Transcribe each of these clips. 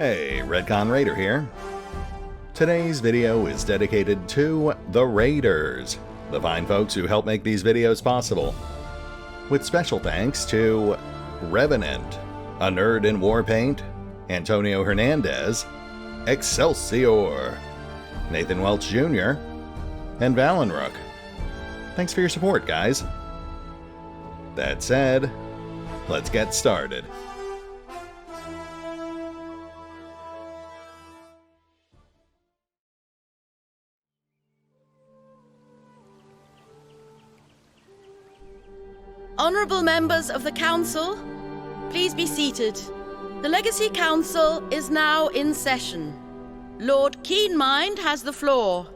Hey, Redcon Raider here. Today's video is dedicated to the Raiders, the fine folks who help make these videos possible. With special thanks to Revenant, a nerd in war paint, Antonio Hernandez, Excelsior, Nathan Welch Jr., and Valenrook. Thanks for your support, guys. That said, let's get started. Honourable members of the Council, please be seated. The Legacy Council is now in session. Lord Keenmind has the floor.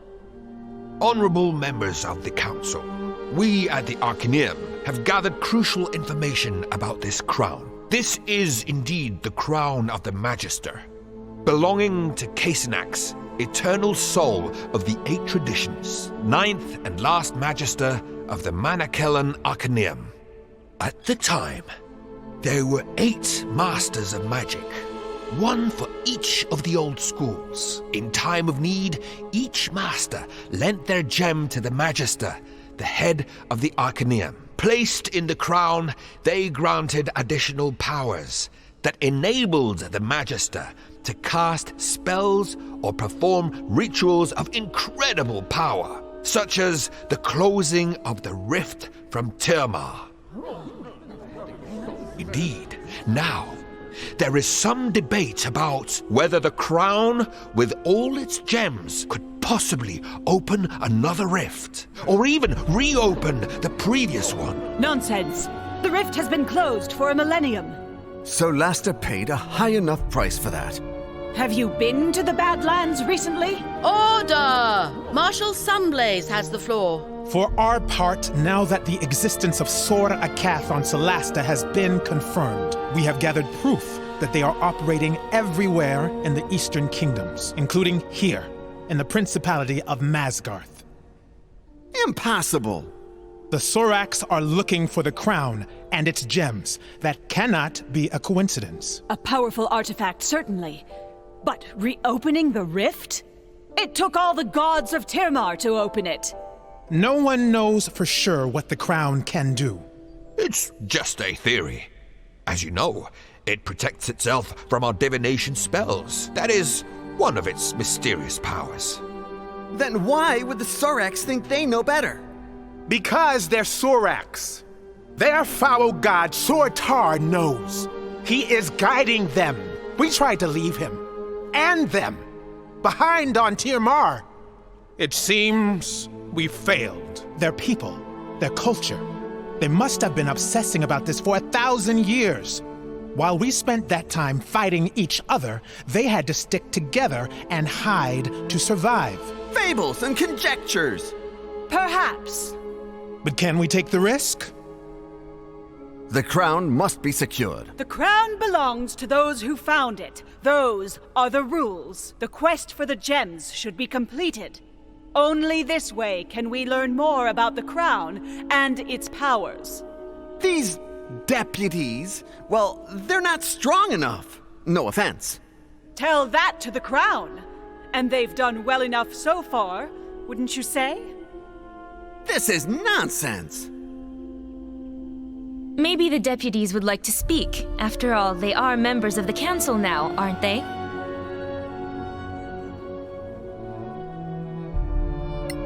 Honourable members of the Council, we at the Arcaneum have gathered crucial information about this crown. This is indeed the crown of the Magister, belonging to Casenax, eternal soul of the 8 traditions, 9th and last Magister of the Manakellan Arcaneum. At the time, there were 8 Masters of Magic, one for each of the old schools. In time of need, each Master lent their gem to the Magister, the head of the Arcaneum. Placed in the crown, they granted additional powers that enabled the Magister to cast spells or perform rituals of incredible power, such as the closing of the rift from Tirmar. Indeed, now, there is some debate about whether the crown, with all its gems, could possibly open another rift, or even reopen the previous one. Nonsense! The rift has been closed for a millennium. Solasta paid a high enough price for that. Have you been to the Badlands recently? Order! Marshal Sunblaze has the floor. For our part, now that the existence of Sor Akath on Solasta has been confirmed, we have gathered proof that they are operating everywhere in the Eastern Kingdoms, including here, in the Principality of Masgarth. Impossible! The Sorax are looking for the crown and its gems. That cannot be a coincidence. A powerful artifact, certainly. But reopening the rift? It took all the gods of Tirmar to open it. No one knows for sure what the crown can do. It's just a theory. As you know, it protects itself from our divination spells. That is one of its mysterious powers. Then why would the Sorax think they know better? Because they're Sorax. Their foul god Sortar knows. He is guiding them. We tried to leave him, and them, behind on Tirmar. It seems we failed. Their people, their culture, they must have been obsessing about this for 1,000 years. While we spent that time fighting each other, they had to stick together and hide to survive. Fables and conjectures! Perhaps. But can we take the risk? The crown must be secured. The crown belongs to those who found it. Those are the rules. The quest for the gems should be completed. Only this way can we learn more about the crown and its powers. These deputies, well, they're not strong enough. No offense. Tell that to the crown. And they've done well enough so far, wouldn't you say? This is nonsense. Maybe the deputies would like to speak. After all, they are members of the council now, aren't they?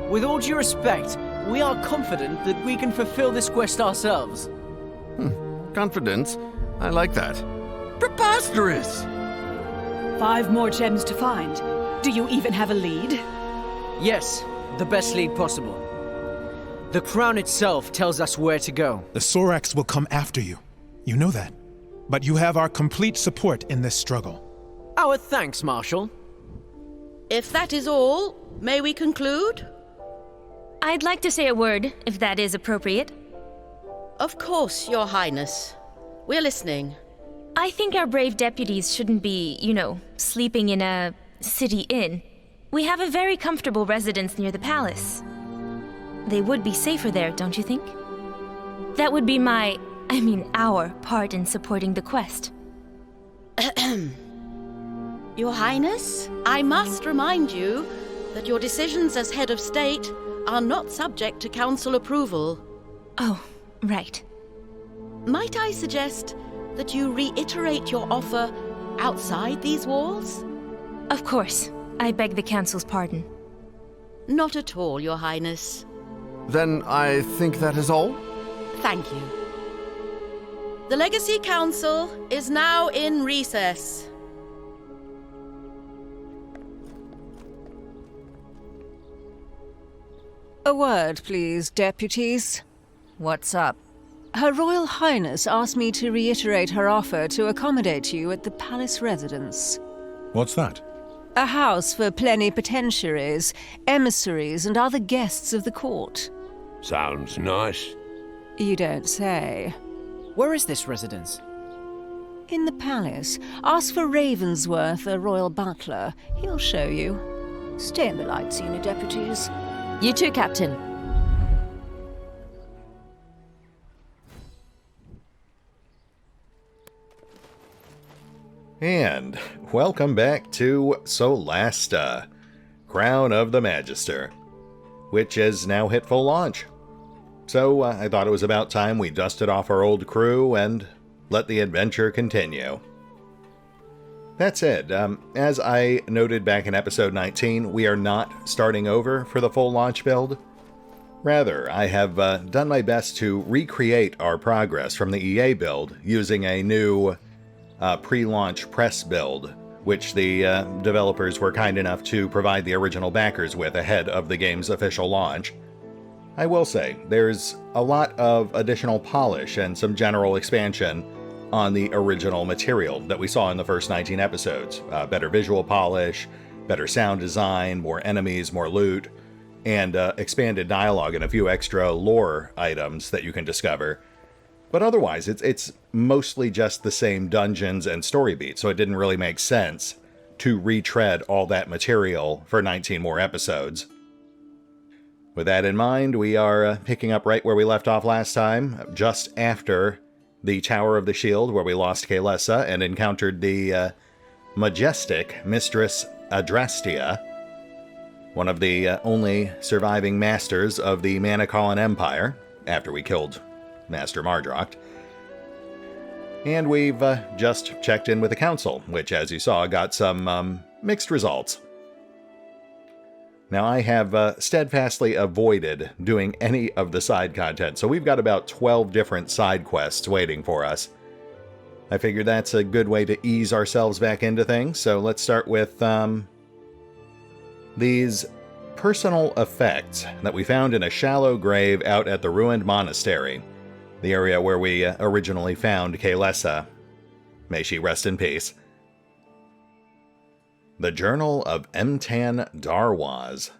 With all due respect, we are confident that we can fulfill this quest ourselves. Confidence? I like that. Preposterous! 5 more gems to find. Do you even have a lead? Yes, the best lead possible. The crown itself tells us where to go. The Sorax will come after you. You know that. But you have our complete support in this struggle. Our thanks, Marshal. If that is all, may we conclude? I'd like to say a word, if that is appropriate. Of course, Your Highness. We're listening. I think our brave deputies shouldn't be, sleeping in a city inn. We have a very comfortable residence near the palace. They would be safer there, don't you think? That would be our part in supporting the quest. Your Highness, I must remind you that your decisions as head of state are not subject to council approval. Oh, right. Might I suggest that you reiterate your offer outside these walls? Of course. I beg the council's pardon. Not at all, Your Highness. Then I think that is all? Thank you. The Legacy Council is now in recess. A word, please, deputies. What's up? Her Royal Highness asked me to reiterate her offer to accommodate you at the palace residence. What's that? A house for plenipotentiaries, emissaries, and other guests of the court. Sounds nice. You don't say. Where is this residence? In the palace. Ask for Ravensworth, a royal butler. He'll show you. Stay in the light, senior deputies. You too, Captain. And welcome back to Solasta, Crown of the Magister, which has now hit full launch. So I thought it was about time we dusted off our old crew and let the adventure continue. That said, as I noted back in episode 19, we are not starting over for the full launch build. Rather, I have done my best to recreate our progress from the EA build using a new pre-launch press build, which the developers were kind enough to provide the original backers with ahead of the game's official launch. I will say, there's a lot of additional polish and some general expansion on the original material that we saw in the first 19 episodes. Better visual polish, better sound design, more enemies, more loot, and expanded dialogue and a few extra lore items that you can discover. But otherwise, it's mostly just the same dungeons and story beats, so it didn't really make sense to retread all that material for 19 more episodes. With that in mind, we are picking up right where we left off last time, just after the Tower of the Shield, where we lost Caer Lem and encountered the majestic Mistress Adrastea, one of the only surviving masters of the Manicalan Empire, after we killed Master Mardrokt. And we've just checked in with the council, which, as you saw, got some mixed results. Now, I have steadfastly avoided doing any of the side content, so we've got about 12 different side quests waiting for us. I figured that's a good way to ease ourselves back into things, so let's start with these personal effects that we found in a shallow grave out at the ruined monastery, the area where we originally found Caer Lem. May she rest in peace. The Journal of Emtan Darwaz.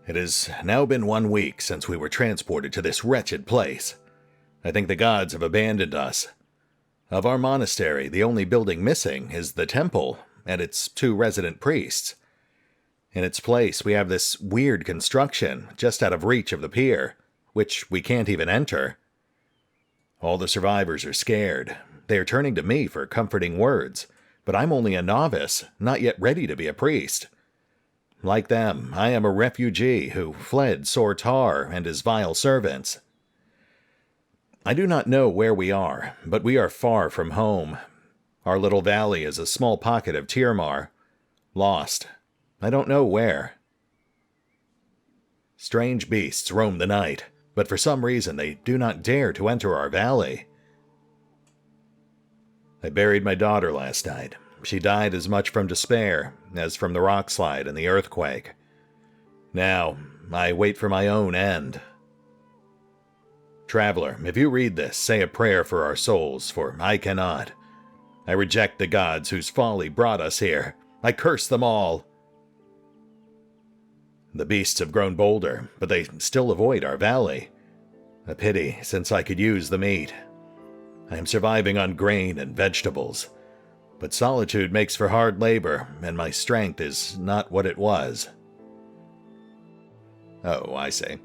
It has now been 1 week since we were transported to this wretched place. I think the gods have abandoned us. Of our monastery, the only building missing is the temple and its 2 resident priests. In its place, we have this weird construction just out of reach of the pier, which we can't even enter. All the survivors are scared. They are turning to me for comforting words, but I'm only a novice, not yet ready to be a priest. Like them, I am a refugee who fled Sortar and his vile servants. I do not know where we are, but we are far from home. Our little valley is a small pocket of Tirmar. Lost. I don't know where. Strange beasts roam the night, but for some reason they do not dare to enter our valley. I buried my daughter last night. She died as much from despair as from the rockslide and the earthquake. Now, I wait for my own end. Traveler, if you read this, say a prayer for our souls, for I cannot. I reject the gods whose folly brought us here. I curse them all. The beasts have grown bolder, but they still avoid our valley. A pity, since I could use the meat. I am surviving on grain and vegetables, but solitude makes for hard labor, and my strength is not what it was. Oh, I see.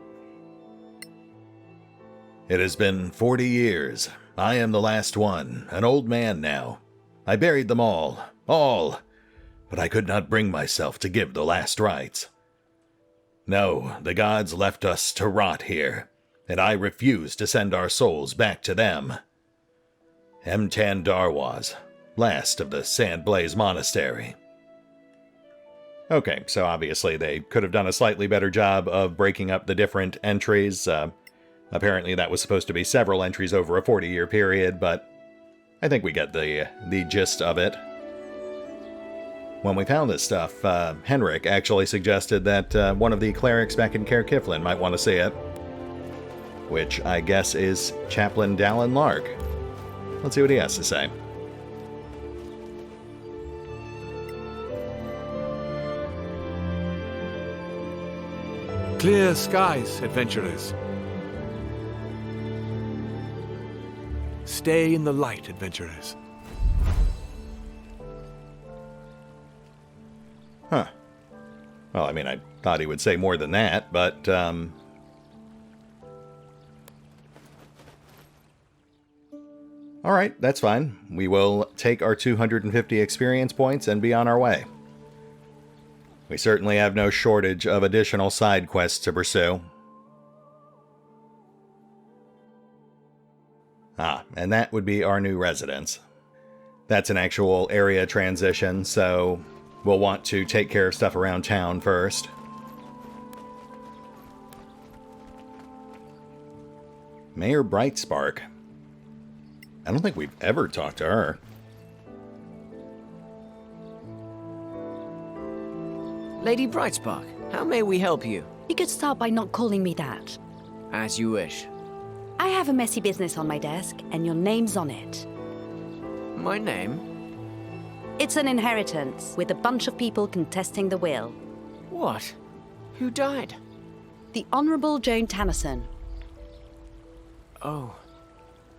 It has been 40 years. I am the last one, an old man now. I buried them all, but I could not bring myself to give the last rites. No, the gods left us to rot here, and I refuse to send our souls back to them. Emtan Darwaz, last of the Sandblaze Monastery. Okay, so obviously they could have done a slightly better job of breaking up the different entries. Apparently that was supposed to be several entries over a 40-year period, but I think we get the gist of it. When we found this stuff, Henrik actually suggested that one of the clerics back in Caer Lem might want to see it, which I guess is Chaplain Dallin Lark. Let's see what he has to say. Clear skies, adventurers. Stay in the light, adventurers. Huh. Well, I mean, I thought he would say more than that, but, alright, that's fine. We will take our 250 experience points and be on our way. We certainly have no shortage of additional side quests to pursue. Ah, and that would be our new residence. That's an actual area transition, so we'll want to take care of stuff around town first. Mayor Brightspark. I don't think we've ever talked to her. Lady Brightspark, how may we help you? You could start by not calling me that. As you wish. I have a messy business on my desk, and your name's on it. My name? It's an inheritance, with a bunch of people contesting the will. What? Who died? The Honourable Joan Tannerson. Oh,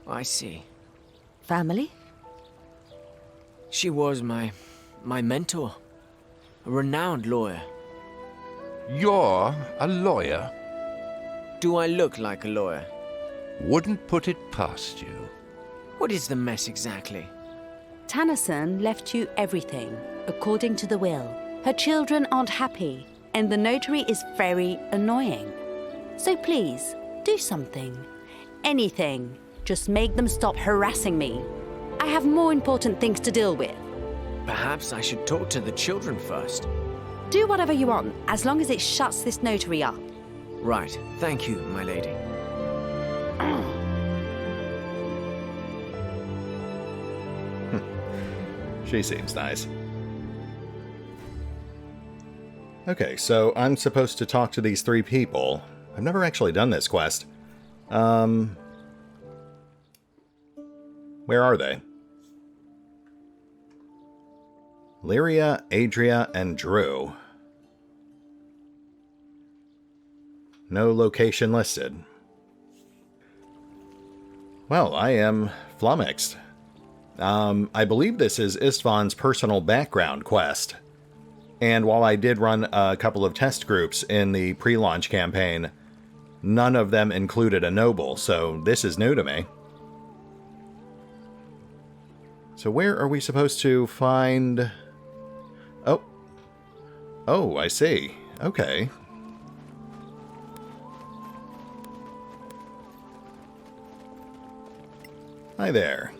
I see. Family? She was my mentor. A renowned lawyer. You're a lawyer? Do I look like a lawyer? Wouldn't put it past you. What is the mess exactly? Tannerson left you everything, according to the will. Her children aren't happy, and the notary is very annoying. So please, do something. Anything. Just make them stop harassing me. I have more important things to deal with. Perhaps I should talk to the children first. Do whatever you want, as long as it shuts this notary up. Right. Thank you, my lady. She seems nice. Okay, so I'm supposed to talk to these three people. I've never actually done this quest. Where are they? Lyria, Adria, and Drew. No location listed. Well, I am flummoxed. I believe this is Istvaan's personal background quest. And while I did run a couple of test groups in the pre-launch campaign, none of them included a noble, so this is new to me. So where are we supposed to find... Oh, I see. Okay. Hi there.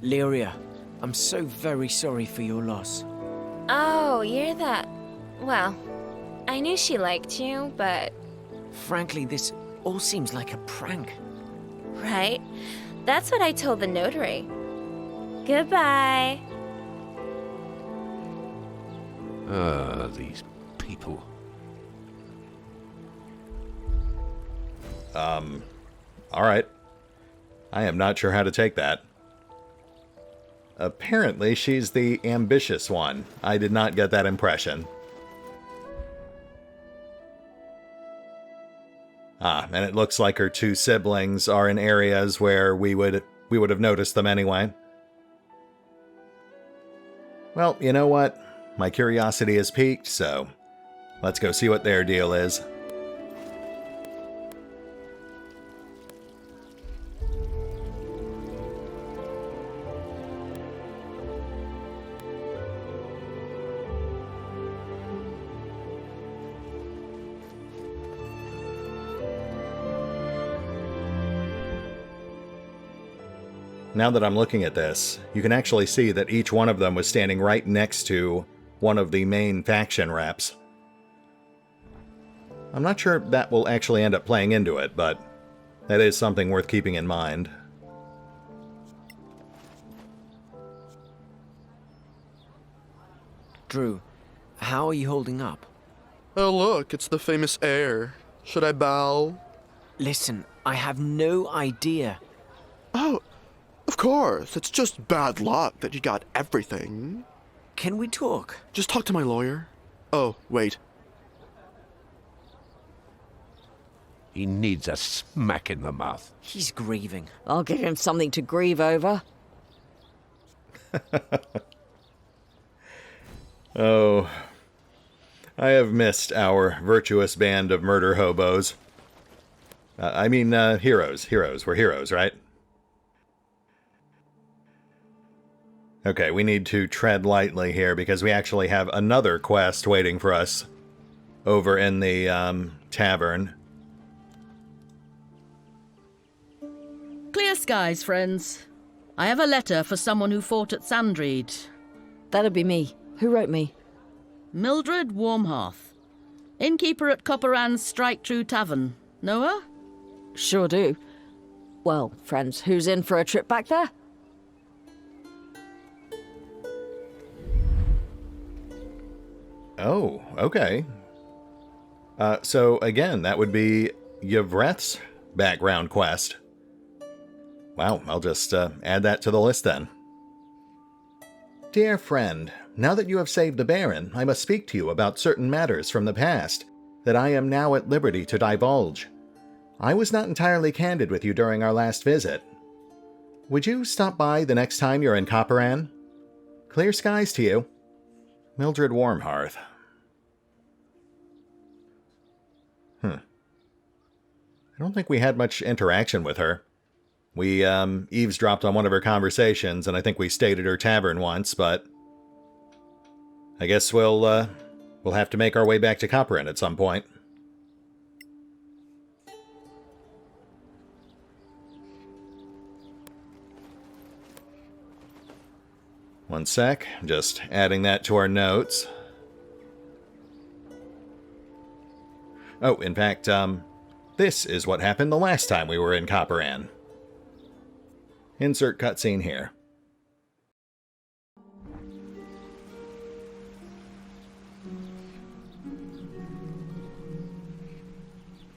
Lyria, I'm so very sorry for your loss. Oh, you're that... Well, I knew she liked you, but... Frankly, this all seems like a prank. Right? That's what I told the notary. Goodbye. These people. Alright. I am not sure how to take that. Apparently, she's the ambitious one. I did not get that impression. Ah, and it looks like her two siblings are in areas where we would have noticed them anyway. Well, you know what? My curiosity is piqued, so let's go see what their deal is. Now that I'm looking at this, you can actually see that each one of them was standing right next to one of the main faction reps. I'm not sure that will actually end up playing into it, but that is something worth keeping in mind. Drew, how are you holding up? Oh look, it's the famous heir. Should I bow? Listen, I have no idea. Oh, of course. It's just bad luck that you got everything. Can we talk? Just talk to my lawyer. Oh, wait. He needs a smack in the mouth. He's grieving. I'll give him something to grieve over. Oh, I have missed our virtuous band of murder hobos. Heroes. Heroes. We're heroes, right? Okay, we need to tread lightly here because we actually have another quest waiting for us over in the tavern. Clear skies, friends. I have a letter for someone who fought at Sandreed. That'd be me. Who wrote me? Mildred Warmhearth, innkeeper at Copperan's Strike True Tavern. Know her? Sure do. Well, friends, who's in for a trip back there? Oh, okay. So again, that would be Yvreth's background quest. Wow, I'll just add that to the list then. Dear friend, now that you have saved the Baron, I must speak to you about certain matters from the past that I am now at liberty to divulge. I was not entirely candid with you during our last visit. Would you stop by the next time you're in Copperan? Clear skies to you. Mildred Warmhearth. I don't think we had much interaction with her. We eavesdropped on one of her conversations, and I think we stayed at her tavern once, but I guess we'll have to make our way back to Copperan at some point. One sec, just adding that to our notes. Oh, in fact, this is what happened the last time we were in Copperan. Insert cutscene here.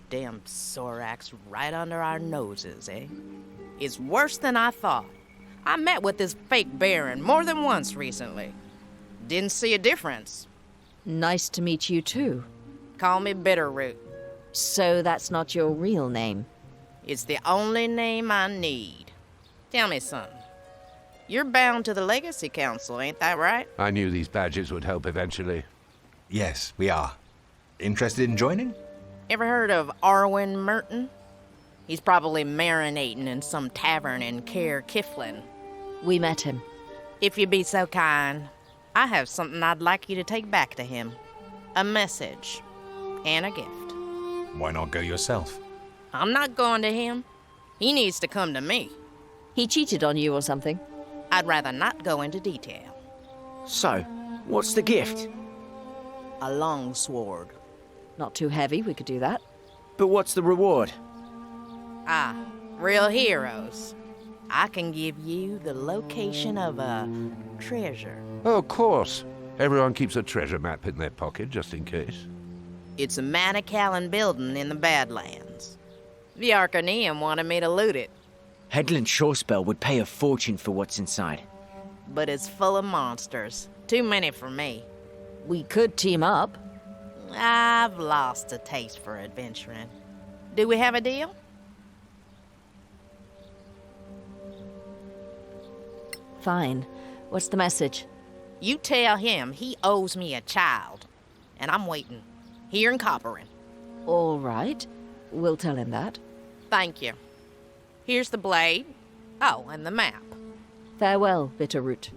Damn Sorax right under our noses, eh? It's worse than I thought. I met with this fake Baron more than once recently. Didn't see a difference. Nice to meet you too. Call me Bitterroot. So that's not your real name? It's the only name I need. Tell me something. You're bound to the Legacy Council, ain't that right? I knew these badges would help eventually. Yes, we are. Interested in joining? Ever heard of Arwin Merton? He's probably marinating in some tavern in Caer Kiflin. We met him. If you'd be so kind, I have something I'd like you to take back to him. A message. And a gift. Why not go yourself? I'm not going to him. He needs to come to me. He cheated on you or something? I'd rather not go into detail. So, what's the gift? A long sword. Not too heavy, we could do that. But what's the reward? Ah, real heroes. I can give you the location of a treasure. Oh, of course. Everyone keeps a treasure map in their pocket, just in case. It's a Manicallan building in the Badlands. The Arcaneum wanted me to loot it. Headland Shorespell would pay a fortune for what's inside. But it's full of monsters. Too many for me. We could team up. I've lost a taste for adventuring. Do we have a deal? Fine. What's the message? You tell him he owes me a child. And I'm waiting. Here in Copperan. All right. We'll tell him that. Thank you. Here's the blade. Oh, and the map. Farewell, Bitterroot.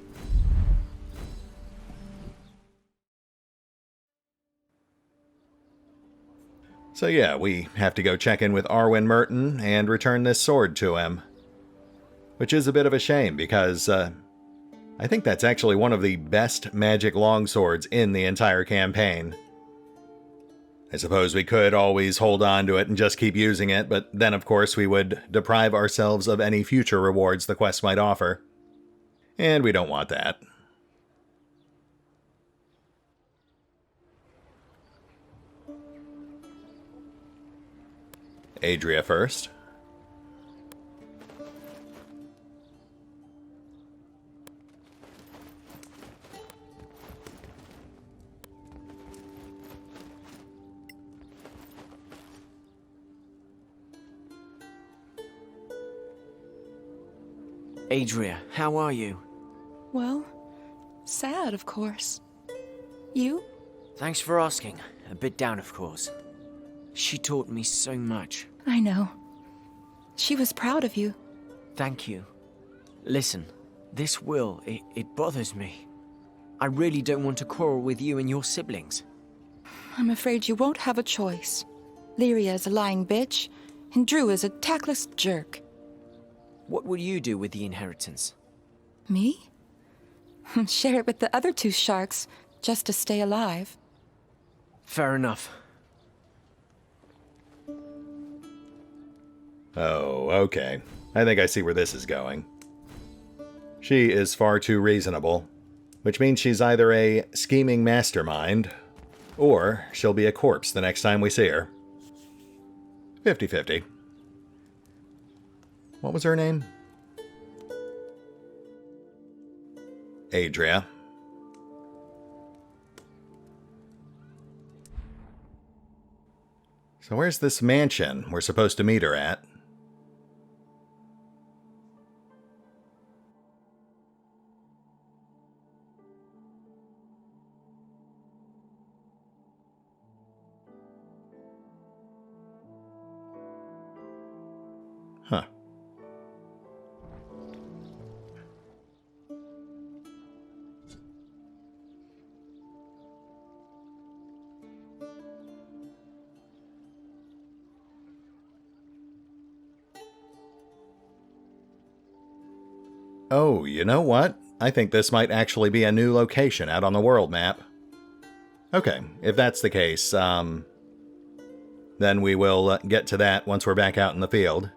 So yeah, we have to go check in with Arwin Merton and return this sword to him. Which is a bit of a shame, because I think that's actually one of the best magic longswords in the entire campaign. I suppose we could always hold on to it and just keep using it, but then of course we would deprive ourselves of any future rewards the quest might offer. And we don't want that. Adria first. Adria, how are you? Well, sad, of course. You? Thanks for asking. A bit down, of course. She taught me so much. I know. She was proud of you. Thank you. Listen, this will, it bothers me. I really don't want to quarrel with you and your siblings. I'm afraid you won't have a choice. Lyria is a lying bitch, and Drew is a tactless jerk. What will you do with the inheritance? Me? Share it with the other two sharks, just to stay alive. Fair enough. Oh, okay. I think I see where this is going. She is far too reasonable, which means she's either a scheming mastermind, or she'll be a corpse the next time we see her. 50-50. What was her name? Adria. So where's this mansion we're supposed to meet her at? Huh. Oh, you know what? I think this might actually be a new location out on the world map. Okay, if that's the case, then we will get to that once we're back out in the field.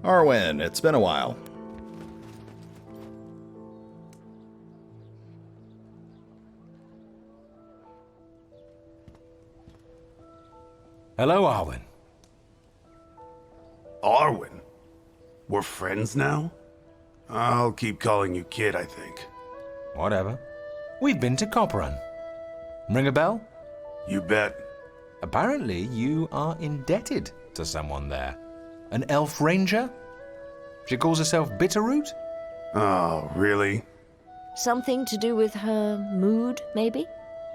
Arwin, it's been a while. Hello, Arwin. Arwin? We're friends now? I'll keep calling you kid, I think. Whatever. We've been to Copperan. Ring a bell? You bet. Apparently, you are indebted to someone there. An elf ranger? She calls herself Bitterroot? Oh, really? Something to do with her mood, maybe?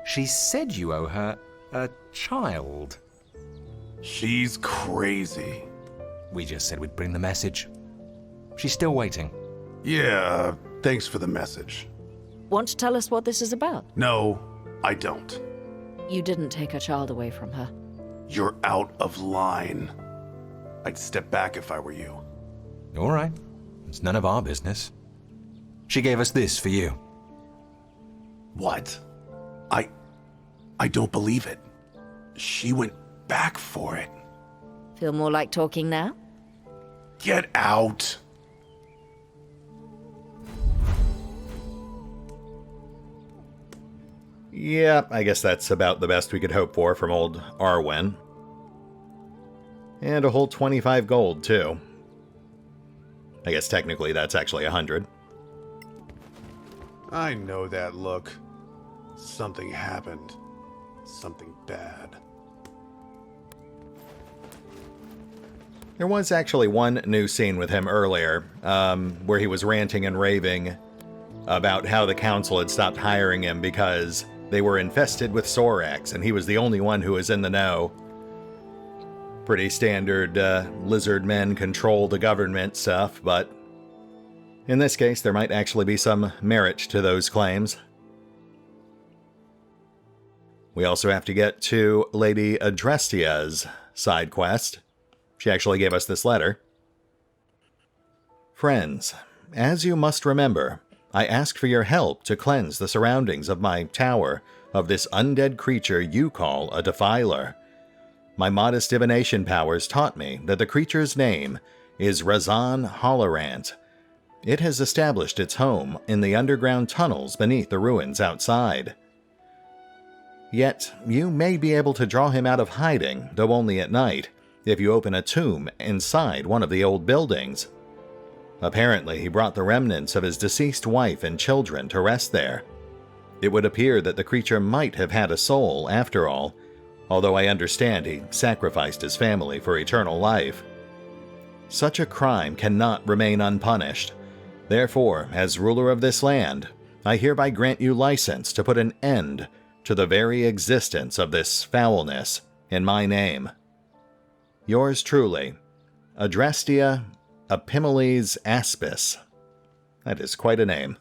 She said you owe her a child. She's crazy. We just said we'd bring the message. She's still waiting. Yeah, thanks for the message. Want to tell us what this is about? No, I don't. You didn't take her child away from her. You're out of line. I'd step back if I were you. All right. It's none of our business. She gave us this for you. What? I don't believe it. She went back for it. Feel more like talking now? Get out! Yeah, I guess that's about the best we could hope for from old Arwin. And a whole 25 gold, too. I guess technically that's actually 100. I know that look. Something happened. Something bad. There was actually one new scene with him earlier, where he was ranting and raving about how the council had stopped hiring him because they were infested with Sorax, and he was the only one who was in the know. Pretty standard lizard men control the government stuff, but In this case, there might actually be some merit to those claims. We also have to get to Lady Adrestia's side quest. She actually gave us this letter. Friends, as you must remember, I asked for your help to cleanse the surroundings of my tower of this undead creature you call a defiler. My modest divination powers taught me that the creature's name is Razan Hollerant. It has established its home in the underground tunnels beneath the ruins outside. Yet, you may be able to draw him out of hiding, though only at night, if you open a tomb inside one of the old buildings. Apparently, he brought the remnants of his deceased wife and children to rest there. It would appear that the creature might have had a soul, after all, although I understand he sacrificed his family for eternal life. Such a crime cannot remain unpunished. Therefore, as ruler of this land, I hereby grant you license to put an end to the very existence of this foulness in my name. Yours truly, Adrestia Epimeles Aspis. That is quite a name.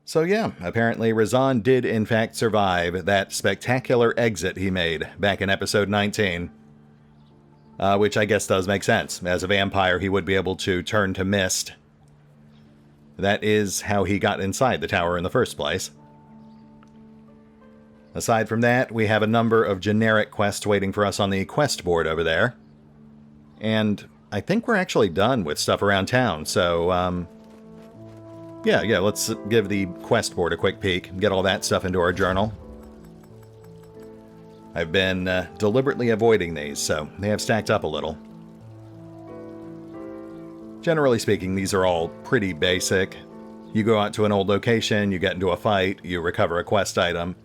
So yeah, apparently Razan did in fact survive that spectacular exit he made back in episode 19. Which I guess does make sense. As a vampire, he would be able to turn to mist. That is how he got inside the tower in the first place. Aside from that, we have a number of generic quests waiting for us on the quest board over there. And I think we're actually done with stuff around town, so, yeah, let's give the quest board a quick peek and get all that stuff into our journal. I've been deliberately avoiding these, so they have stacked up a little. Generally speaking, these are all pretty basic. You go out to an old location, you get into a fight, you recover a quest item,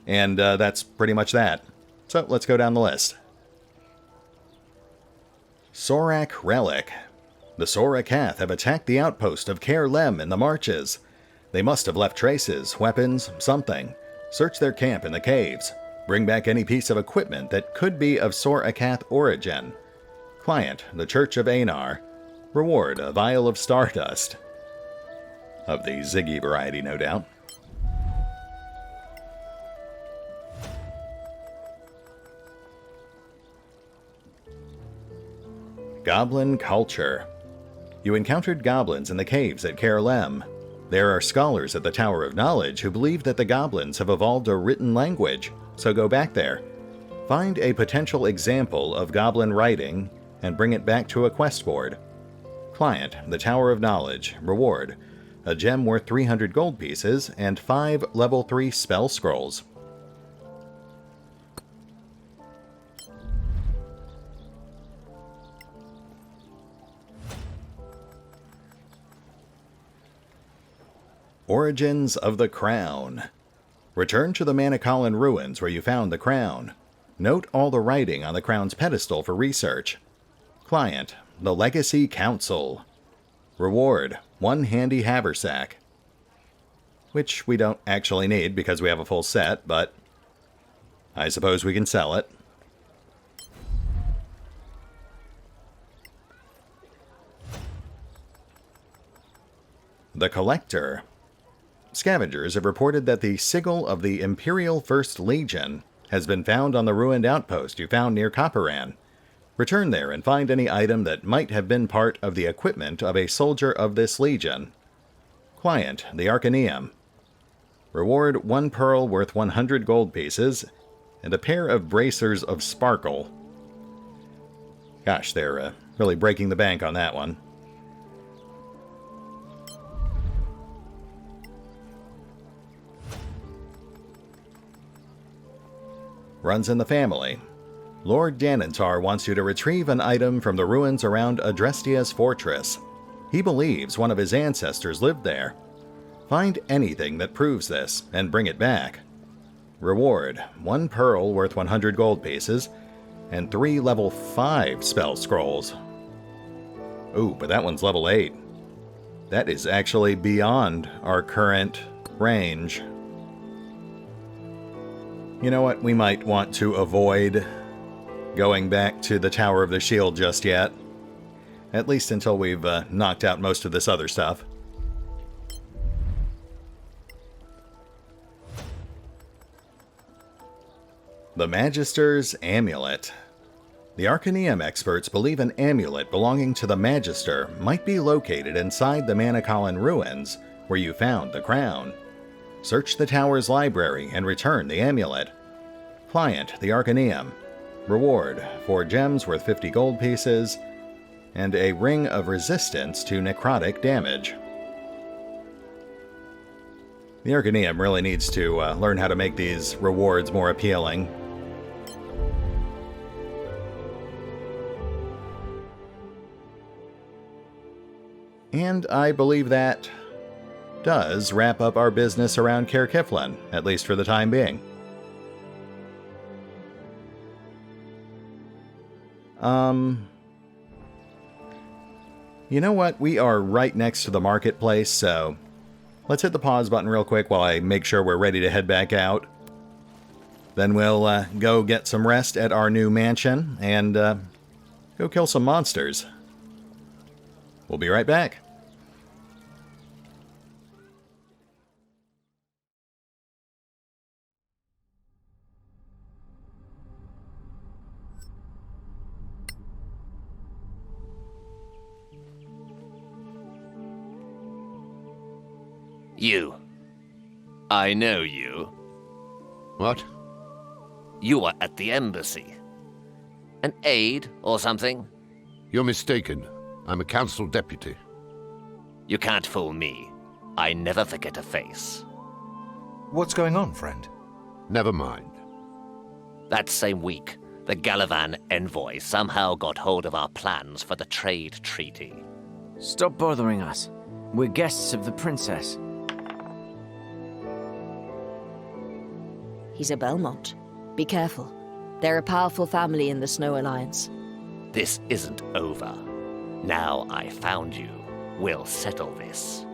and that's pretty much that. So let's go down the list. Sorak Relic. The Sorakath have attacked the outpost of Caer Lem in the marches. They must have left traces, weapons, something. Search their camp in the caves. Bring back any piece of equipment that could be of Sorakath origin. Client, the Church of Einar. Reward, a vial of stardust. Of the Ziggy variety, no doubt. Goblin Culture. You encountered goblins in the caves at Caer Lem. There are scholars at the Tower of Knowledge who believe that the goblins have evolved a written language, so go back there. Find a potential example of goblin writing and bring it back to a quest board. Client, the Tower of Knowledge. Reward, a gem worth 300 gold pieces and 5 level 3 spell scrolls. Origins of the Crown. Return to the Manicalan ruins where you found the crown. Note all the writing on the crown's pedestal for research. Client, the Legacy Council. Reward, 1 handy haversack. Which we don't actually need because we have a full set, but I suppose we can sell it. The Collector. Scavengers have reported that the sigil of the Imperial First Legion has been found on the ruined outpost you found near Copperan. Return there and find any item that might have been part of the equipment of a soldier of this legion. Client, the Arcaneum. Reward, 1 pearl worth 100 gold pieces, and a pair of bracers of sparkle. Gosh, they're really breaking the bank on that one. Runs in the family. Lord Danantar wants you to retrieve an item from the ruins around Adrestia's fortress. He believes one of his ancestors lived there. Find anything that proves this and bring it back. Reward, 1 pearl worth 100 gold pieces and 3 level 5 spell scrolls. Ooh, but that one's level 8. That is actually beyond our current range. You know what? We might want to avoid going back to the Tower of the Shield just yet. At least until we've knocked out most of this other stuff. The Magister's Amulet. The Arcaneum experts believe an amulet belonging to the Magister might be located inside the Manicolin ruins where you found the crown. Search the tower's library and return the amulet. Client, the Arcaneum. Reward, 4 gems worth 50 gold pieces, and a ring of resistance to necrotic damage. The Arcaneum really needs to learn how to make these rewards more appealing. And I believe that does wrap up our business around Caer Lem, at least for the time being. You know what? We are right next to the marketplace, so let's hit the pause button real quick while I make sure we're ready to head back out. Then we'll go get some rest at our new mansion and go kill some monsters. We'll be right back. You. I know you. What? You were at the embassy. An aide or something? You're mistaken. I'm a council deputy. You can't fool me. I never forget a face. What's going on, friend? Never mind. That same week, the Galavan envoy somehow got hold of our plans for the trade treaty. Stop bothering us. We're guests of the princess. He's a Belmont. Be careful. They're a powerful family in the Snow Alliance. This isn't over. Now I found you. We'll settle this.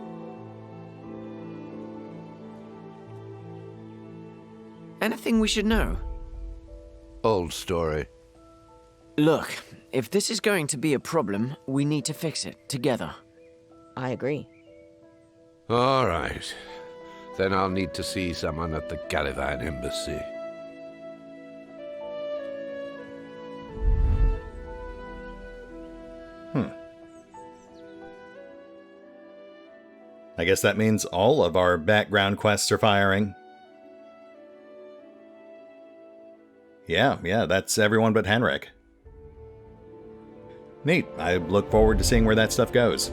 Anything we should know? Old story. Look, if this is going to be a problem, we need to fix it together. I agree. All right. Then I'll need to see someone at the Galavan embassy. I guess that means all of our background quests are firing. Yeah, that's everyone but Henrik. Neat. I look forward to seeing where that stuff goes.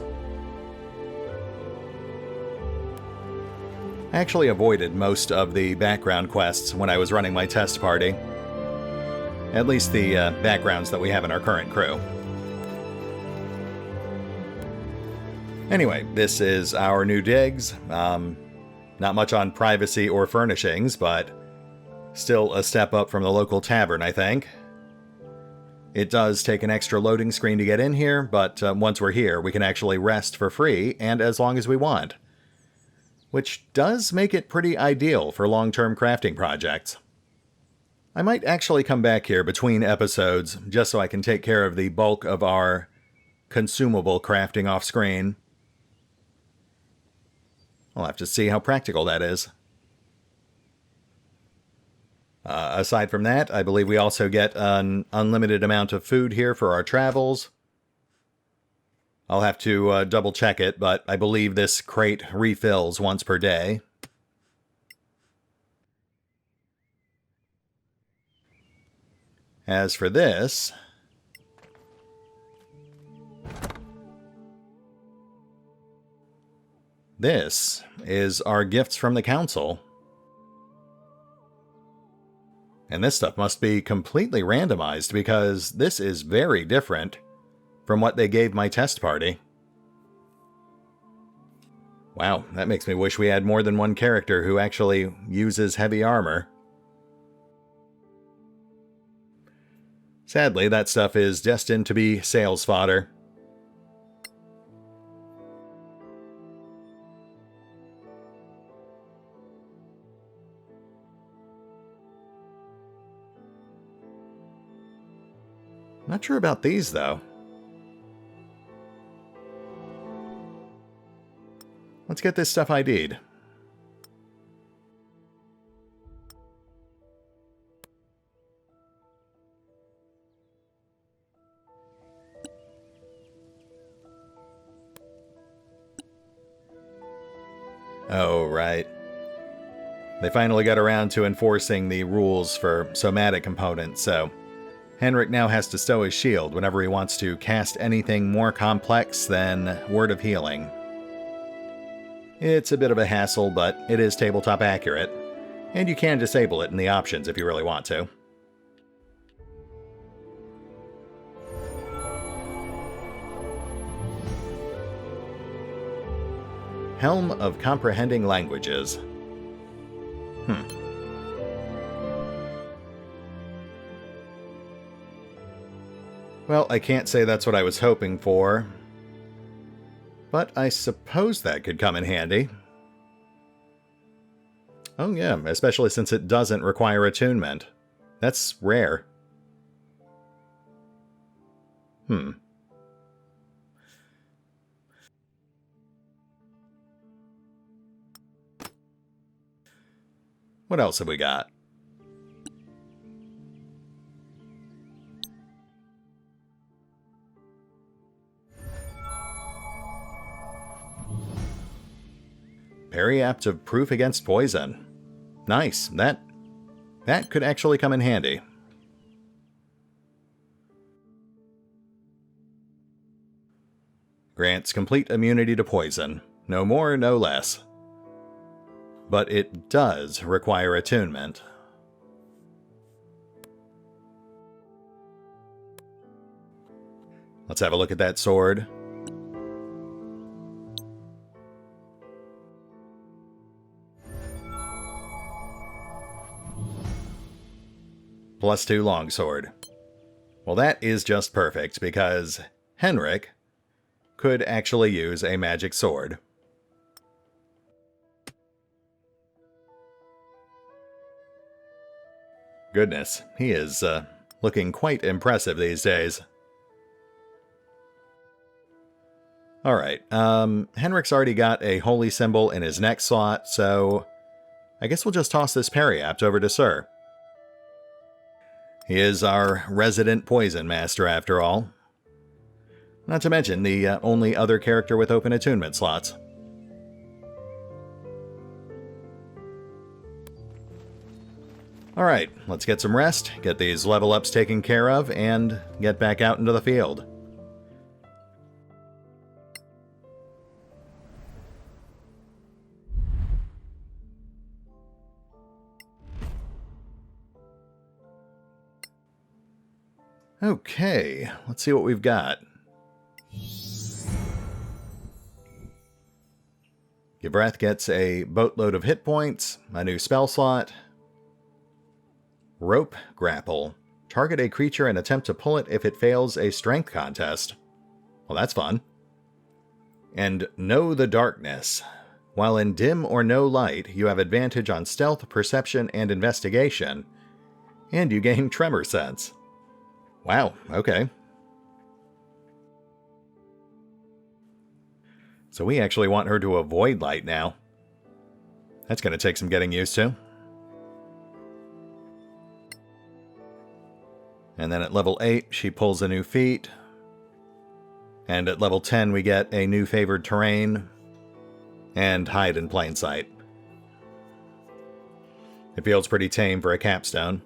I actually avoided most of the background quests when I was running my test party. At least the backgrounds that we have in our current crew. Anyway, this is our new digs. Not much on privacy or furnishings, but still a step up from the local tavern, I think. It does take an extra loading screen to get in here, but once we're here, we can actually rest for free and as long as we want. Which does make it pretty ideal for long-term crafting projects. I might actually come back here between episodes, just so I can take care of the bulk of our consumable crafting off-screen. I'll have to see how practical that is. Aside from that, I believe we also get an unlimited amount of food here for our travels. I'll have to double check it, but I believe this crate refills once per day. As for this, this is our gifts from the council. And this stuff must be completely randomized because this is very different from what they gave my test party. Wow, that makes me wish we had more than one character who actually uses heavy armor. Sadly, that stuff is destined to be sales fodder. Not sure about these, though. Let's get this stuff ID'd. Oh, right. They finally got around to enforcing the rules for somatic components, so Henrik now has to stow his shield whenever he wants to cast anything more complex than Word of Healing. It's a bit of a hassle, but it is tabletop accurate, and you can disable it in the options if you really want to. Helm of Comprehending Languages. Well, I can't say that's what I was hoping for, but I suppose that could come in handy. Oh yeah, especially since it doesn't require attunement. That's rare. What else have we got? Periapt of Proof Against Poison. Nice. That could actually come in handy. Grants complete immunity to poison. No more, no less. But it does require attunement. Let's have a look at that sword. +2 longsword. Well, that is just perfect, because Henrik could actually use a magic sword. Goodness, he is looking quite impressive these days. Alright, Henrik's already got a holy symbol in his next slot, so I guess we'll just toss this Periapt over to Sir. He is our resident poison master, after all. Not to mention the only other character with open attunement slots. Alright, let's get some rest, get these level ups taken care of, and get back out into the field. Okay, let's see what we've got. Yvreth gets a boatload of hit points, a new spell slot. Rope Grapple. Target a creature and attempt to pull it if it fails a strength contest. Well, that's fun. And Know the Darkness. While in dim or no light, you have advantage on stealth, perception, and investigation. And you gain tremor sense. Wow, okay. So we actually want her to avoid light now. That's going to take some getting used to. And then at level 8, she pulls a new feat. And at level 10, we get a new favored terrain. And hide in plain sight. It feels pretty tame for a capstone.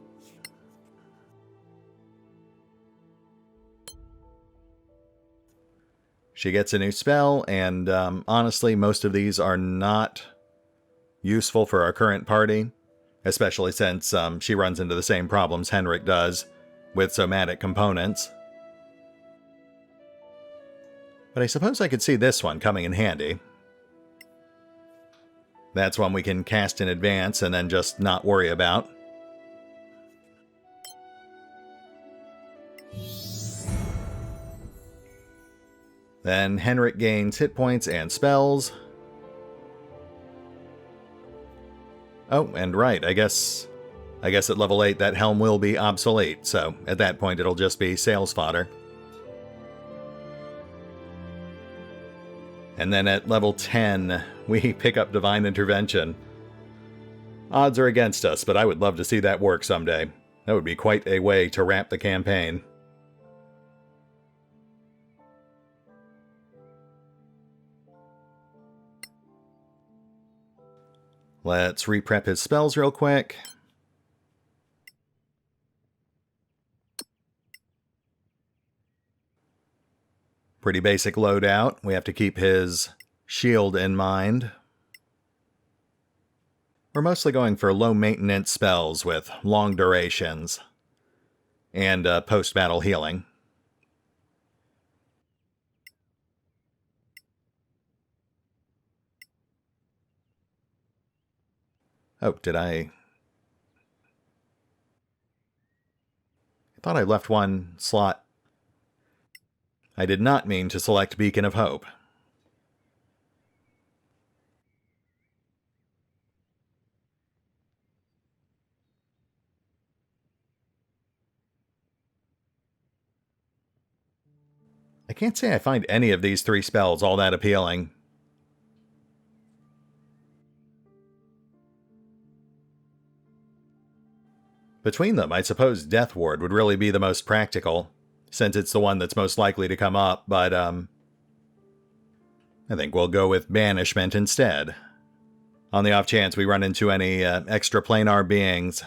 She gets a new spell, and honestly, most of these are not useful for our current party, especially since she runs into the same problems Henrik does with somatic components. But I suppose I could see this one coming in handy. That's one we can cast in advance and then just not worry about. Then Henrik gains hit points and spells. Oh, and right, I guess I guess at level 8 that helm will be obsolete, so at that point it'll just be sales fodder. And then at level 10, we pick up Divine Intervention. Odds are against us, but I would love to see that work someday. That would be quite a way to wrap the campaign. Let's re-prep his spells real quick. Pretty basic loadout. We have to keep his shield in mind. We're mostly going for low maintenance spells with long durations and post-battle healing. Oh, did I thought I left one slot. I did not mean to select Beacon of Hope. I can't say I find any of these 3 spells all that appealing. Between them, I suppose Death Ward would really be the most practical, since it's the one that's most likely to come up, but I think we'll go with Banishment instead, on the off chance we run into any extraplanar beings.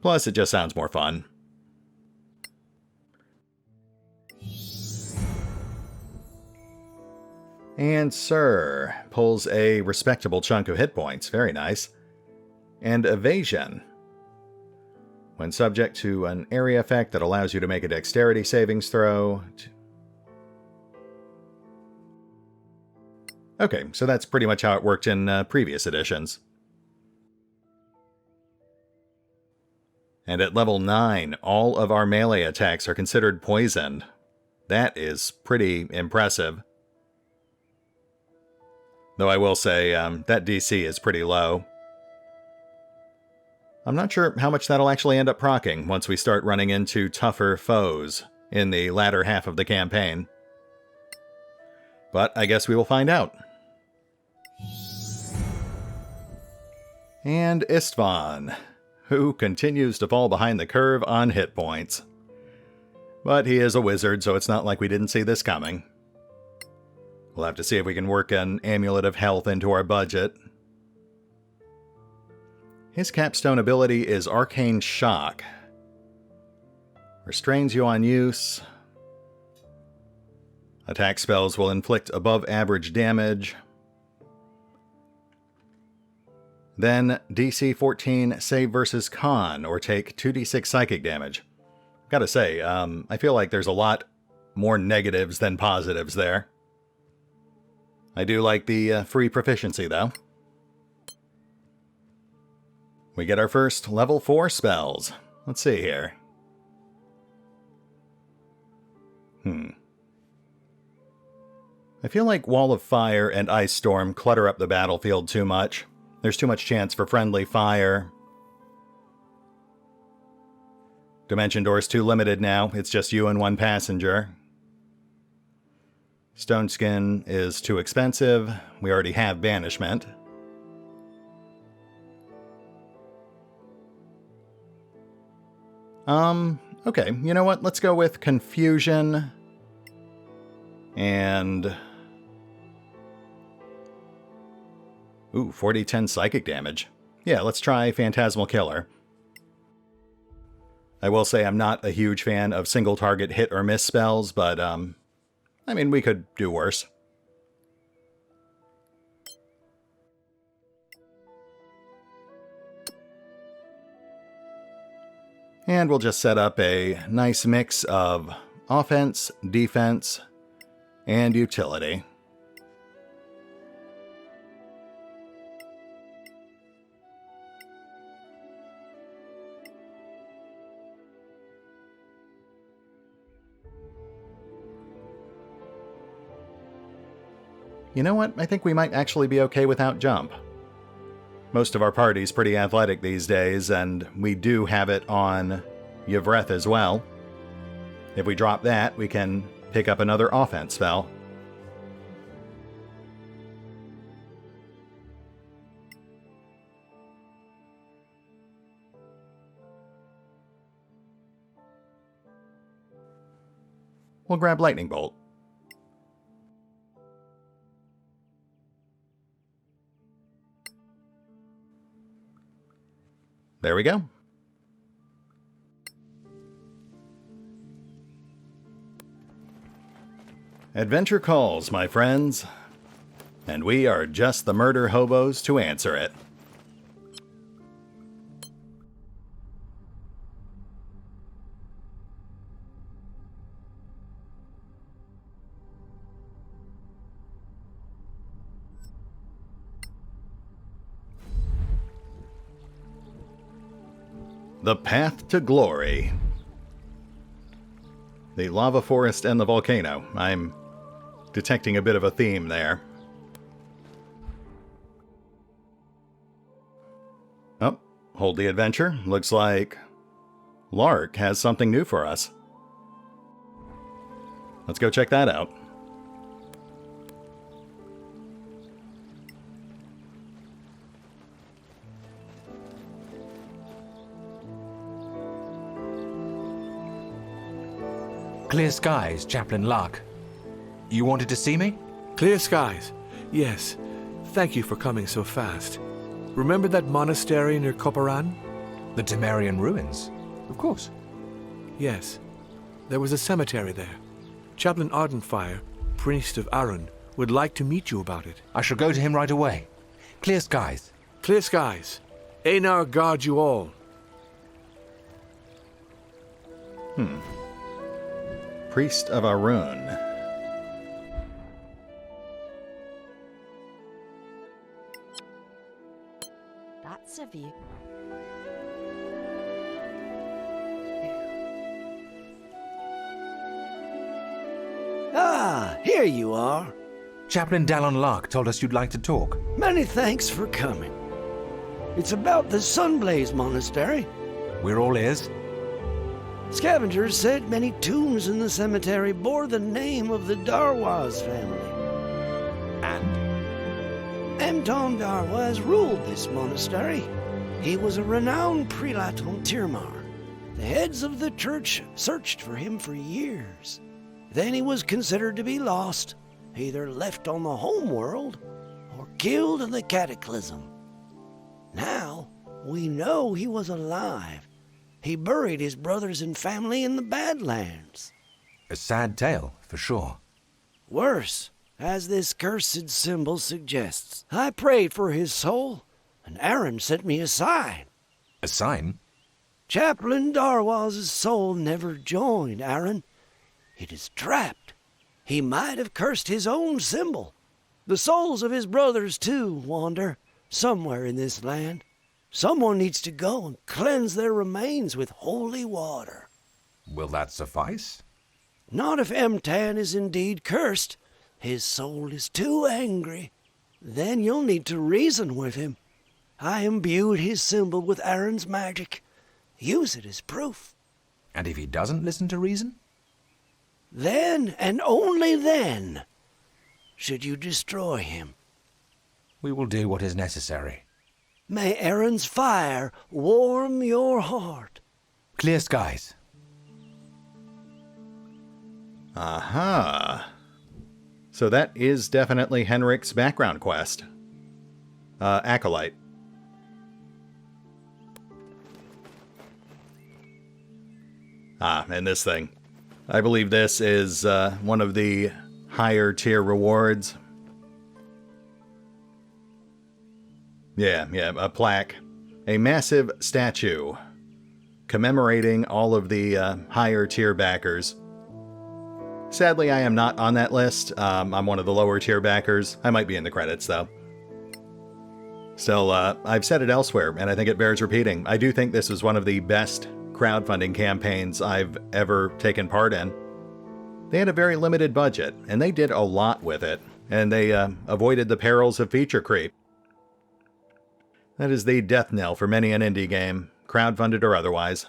Plus, it just sounds more fun. And Sir pulls a respectable chunk of hit points. Very nice. And Evasion. When subject to an area effect that allows you to make a dexterity savings throw. Okay, so that's pretty much how it worked in previous editions. And at level 9, all of our melee attacks are considered poisoned. That is pretty impressive. Though I will say, that DC is pretty low. I'm not sure how much that'll actually end up proccing once we start running into tougher foes in the latter half of the campaign. But I guess we will find out. And Istvaan, who continues to fall behind the curve on hit points. But he is a wizard, so it's not like we didn't see this coming. We'll have to see if we can work an Amulet of Health into our budget. His capstone ability is Arcane Shock. Restrains you on use. Attack spells will inflict above average damage. Then DC 14 save versus con, or take 2d6 psychic damage. Gotta say, I feel like there's a lot more negatives than positives there. I do like the free proficiency, though. We get our first level 4 spells. Let's see here. I feel like Wall of Fire and Ice Storm clutter up the battlefield too much. There's too much chance for friendly fire. Dimension Door's too limited now. It's just you and one passenger. Stone Skin is too expensive. We already have Banishment. Okay, you know what? Let's go with Confusion. And... ooh, 40-10 psychic damage. Yeah, let's try Phantasmal Killer. I will say I'm not a huge fan of single target hit or miss spells, but, I mean, we could do worse. And we'll just set up a nice mix of offense, defense, and utility. You know what? I think we might actually be okay without jump. Most of our party's pretty athletic these days, and we do have it on Yvreth as well. If we drop that, we can pick up another offense spell. We'll grab Lightning Bolt. There we go. Adventure calls, my friends. And we are just the murder hobos to answer it. The path to glory. The lava forest and the volcano. I'm detecting a bit of a theme there. Oh, hold the adventure. Looks like Lark has something new for us. Let's go check that out. Clear skies, Chaplain Lark. You wanted to see me? Clear skies. Yes. Thank you for coming so fast. Remember that monastery near Koparan? The Temerian ruins. Of course. Yes. There was a cemetery there. Chaplain Ardenfire, priest of Arwin, would like to meet you about it. I shall go to him right away. Clear skies. Clear skies. Einar guard you all. Priest of Arwin. That's a view. Ah, here you are. Chaplain Dallon Lark told us you'd like to talk. Many thanks for coming. It's about the Sunblaze Monastery. We're all ears. Scavengers said many tombs in the cemetery bore the name of the Darwaz family. And? Emtan Darwaz ruled this monastery. He was a renowned prelate on Tirmar. The heads of the church searched for him for years. Then he was considered to be lost, either left on the home world or killed in the cataclysm. Now, we know he was alive. He buried his brothers and family in the Badlands. A sad tale, for sure. Worse, as this cursed symbol suggests. I prayed for his soul, and Aaron sent me a sign. A sign? Chaplain Darwaz's soul never joined Aaron. It is trapped. He might have cursed his own symbol. The souls of his brothers, too, wander somewhere in this land. Someone needs to go and cleanse their remains with holy water. Will that suffice? Not if Emtan is indeed cursed. His soul is too angry. Then you'll need to reason with him. I imbued his symbol with Aaron's magic. Use it as proof. And if he doesn't listen to reason? Then, and only then, should you destroy him. We will do what is necessary. May Aaron's fire warm your heart. Clear skies. Aha. So that is definitely Henrik's background quest. Acolyte. And this thing. I believe this is one of the higher tier rewards. Yeah, a plaque. A massive statue commemorating all of the higher tier backers. Sadly, I am not on that list. I'm one of the lower tier backers. I might be in the credits, though. Still, I've said it elsewhere, and I think it bears repeating. I do think this was one of the best crowdfunding campaigns I've ever taken part in. They had a very limited budget, and they did a lot with it, and they avoided the perils of feature creep. That is the death knell for many an indie game, crowdfunded or otherwise.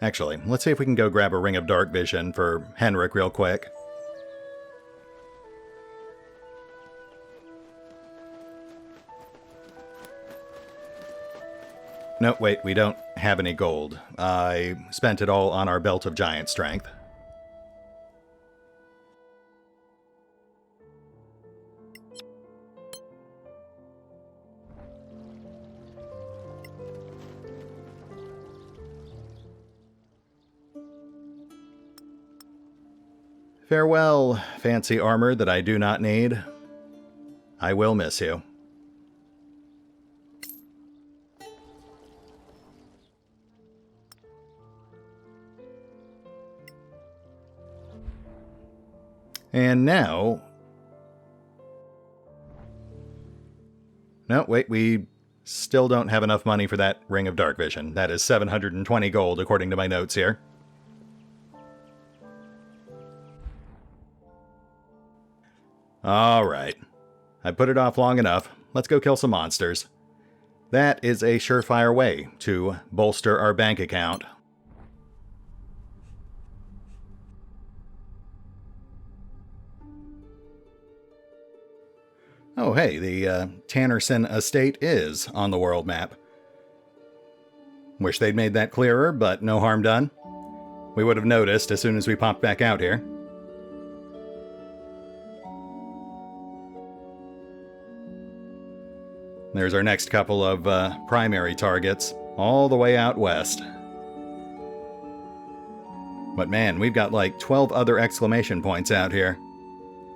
Actually, let's see if we can go grab a Ring of Dark Vision for Henrik real quick. No, wait, we don't have any gold. I spent it all on our Belt of Giant Strength. Farewell, fancy armor that I do not need. I will miss you. And now... No, wait, we still don't have enough money for that Ring of Dark Vision. That is 720 gold, according to my notes here. Alright. I put it off long enough. Let's go kill some monsters. That is a surefire way to bolster our bank account. Oh hey, the Tannerson estate is on the world map. Wish they'd made that clearer, but no harm done. We would have noticed as soon as we popped back out here. There's our next couple of primary targets, all the way out west. But man, we've got like 12 other exclamation points out here.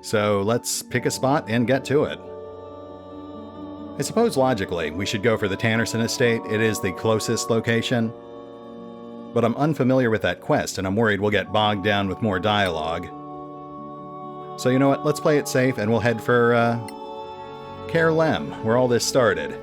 So let's pick a spot and get to it. I suppose logically, we should go for the Tannerson estate. It is the closest location. But I'm unfamiliar with that quest, and I'm worried we'll get bogged down with more dialogue. So you know what, let's play it safe, and we'll head for Caer Lem, where all this started.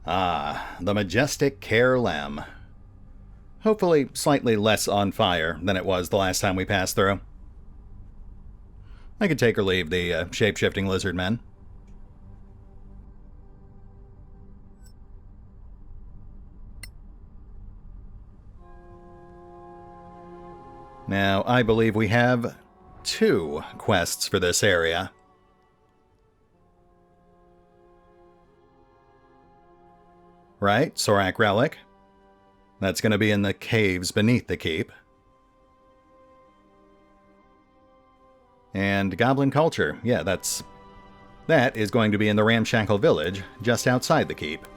Ah, the majestic Caer Lem. Hopefully slightly less on fire than it was the last time we passed through. I could take or leave the shape-shifting lizard men. Now, I believe we have 2 quests for this area. Right? Sorak Relic. That's going to be in the caves beneath the keep. And Goblin Culture. Yeah, that is going to be in the ramshackle village just outside the keep.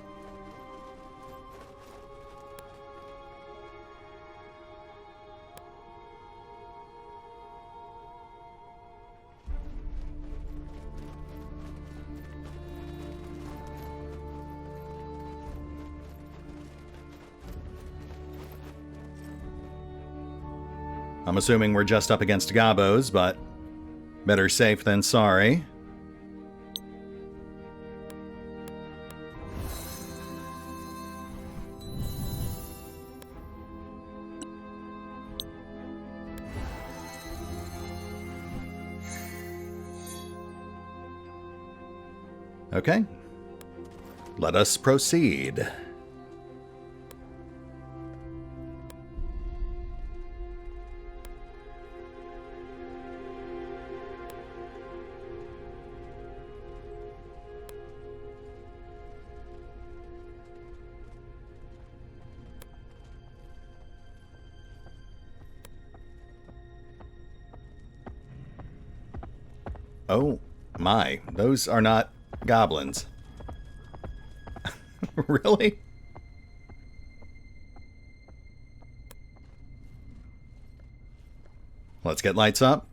I'm assuming we're just up against gobos, but better safe than sorry. Okay. Let us proceed. Oh my, those are not goblins. Really? Let's get lights up.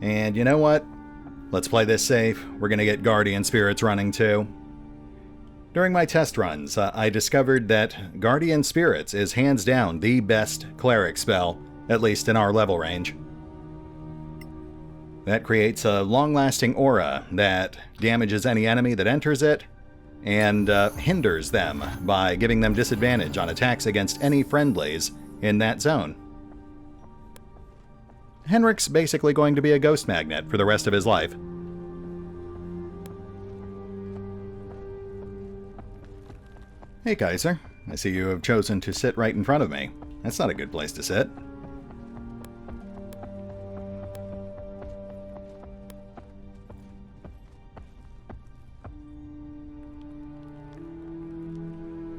And you know what? Let's play this safe. We're going to get Guardian Spirits running too. During my test runs, I discovered that Guardian Spirits is hands down the best cleric spell, at least in our level range. That creates a long-lasting aura that damages any enemy that enters it, and hinders them by giving them disadvantage on attacks against any friendlies in that zone. Henrik's basically going to be a ghost magnet for the rest of his life. Hey, Kaiser. I see you have chosen to sit right in front of me. That's not a good place to sit.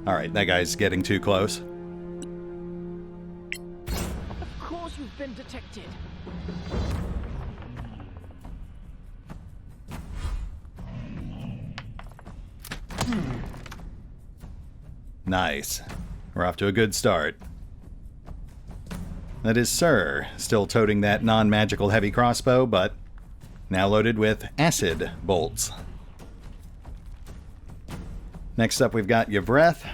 Alright, that guy's getting too close. Of course we've been detected. Nice. We're off to a good start. That is Sir, still toting that non-magical heavy crossbow, but now loaded with acid bolts. Next up we've got Yvreth,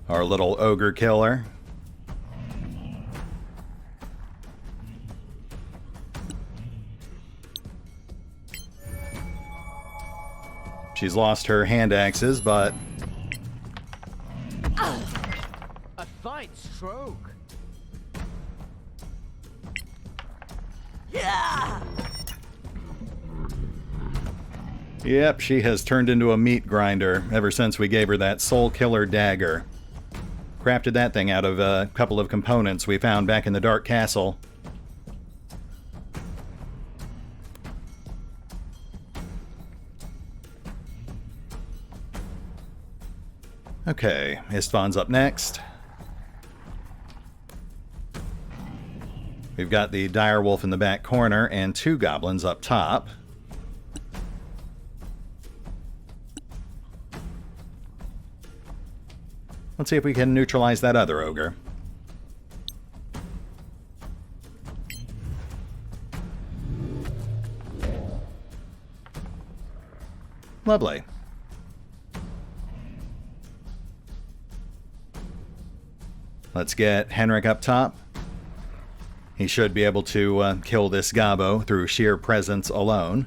our little ogre killer. She's lost her hand axes, but A fine stroke. Yeah. yep, she has turned into a meat grinder ever since we gave her that soul killer dagger. Crafted that thing out of a couple of components we found back in the Dark Castle. Okay, Istvaan's up next. We've got the direwolf in the back corner and 2 goblins up top. Let's see if we can neutralize that other ogre. Lovely. Let's get Henrik up top. He should be able to kill this gobbo through sheer presence alone.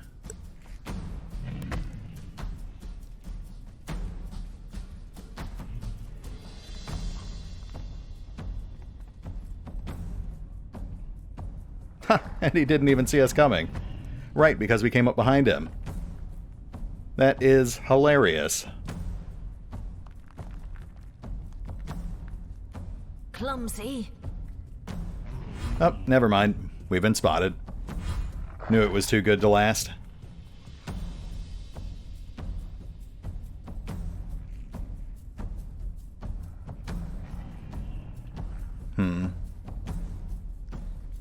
And he didn't even see us coming. Right, because we came up behind him. That is hilarious. Clumsy. Oh, never mind. We've been spotted. Knew it was too good to last.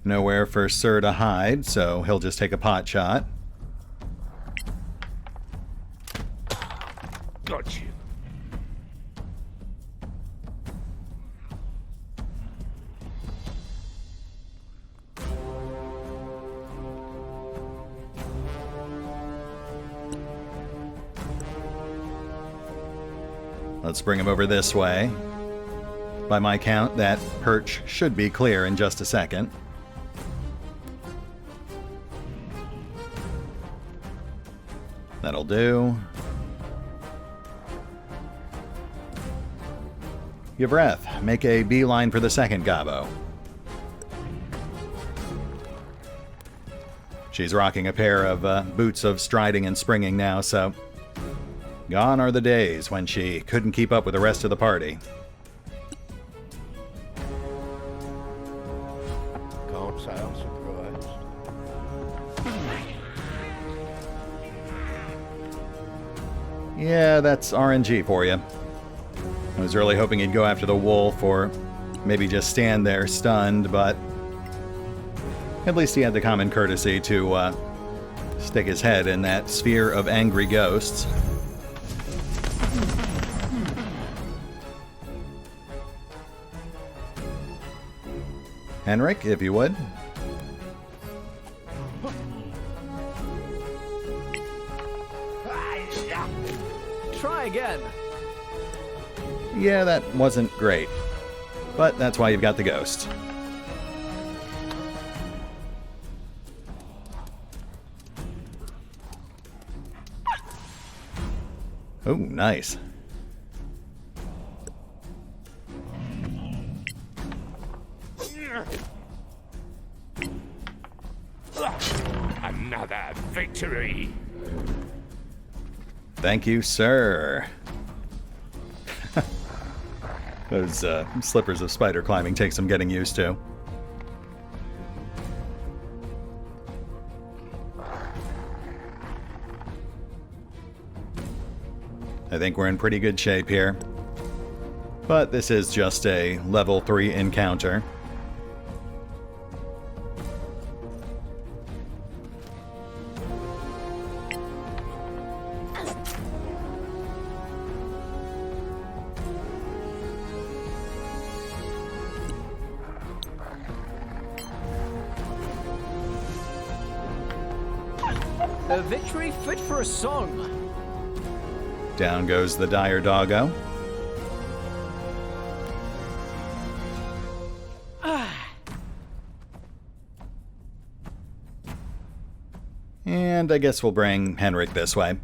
Nowhere for Sir to hide, so he'll just take a pot shot. Got you. Let's bring him over this way. By my count, that perch should be clear in just a second. That'll do. Yvreth, make a beeline for the second gobbo. She's rocking a pair of boots of striding and springing now, so gone are the days when she couldn't keep up with the rest of the party. Can't say I'm surprised. Yeah, that's RNG for you. I was really hoping he'd go after the wolf or maybe just stand there stunned, but at least he had the common courtesy to stick his head in that sphere of angry ghosts. Henrik, if you would. Try again. Yeah, that wasn't great. But that's why you've got the ghost. Oh, nice. Another victory. Thank you, sir. Those slippers of spider climbing take some getting used to. I think we're in pretty good shape here. But this is just a level 3 encounter. A victory fit for a song. Down goes the dire doggo. And I guess we'll bring Henrik this way.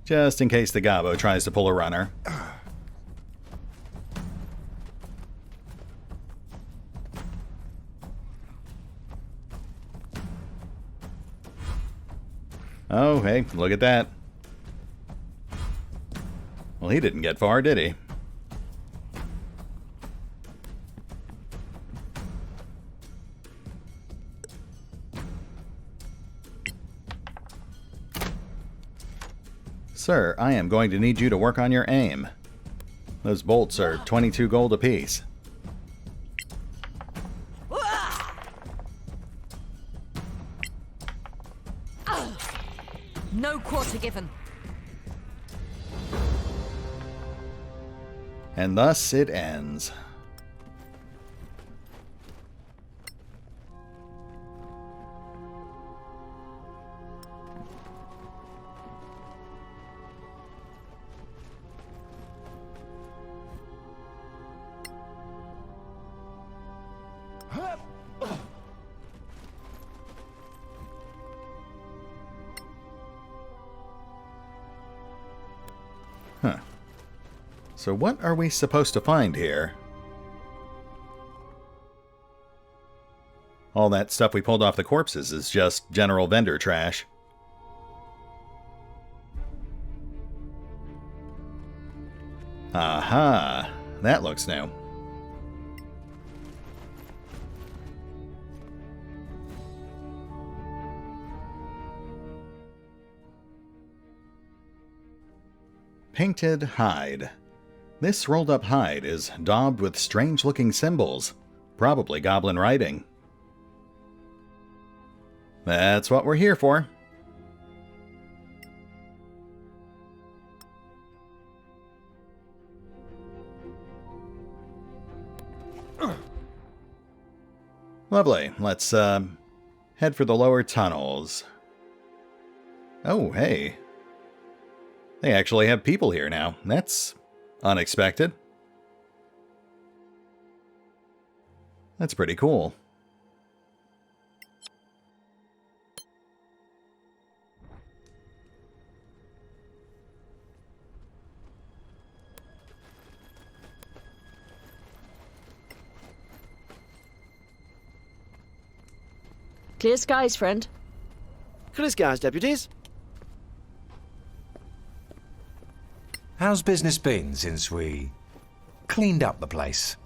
Just in case the gobbo tries to pull a runner. Oh, hey, look at that. Well, he didn't get far, did he? Sir, I am going to need you to work on your aim. Those bolts are 22 gold apiece. No quarter given. And thus it ends. Huh. So what are we supposed to find here? All that stuff we pulled off the corpses is just general vendor trash. Aha! That looks new. Painted hide. This rolled-up hide is daubed with strange-looking symbols, probably goblin writing. That's what we're here for. Lovely. Let's head for the lower tunnels. Oh, hey. They actually have people here now. That's unexpected. That's pretty cool. Clear skies, friend. Clear skies, deputies. How's business been since we cleaned up the place?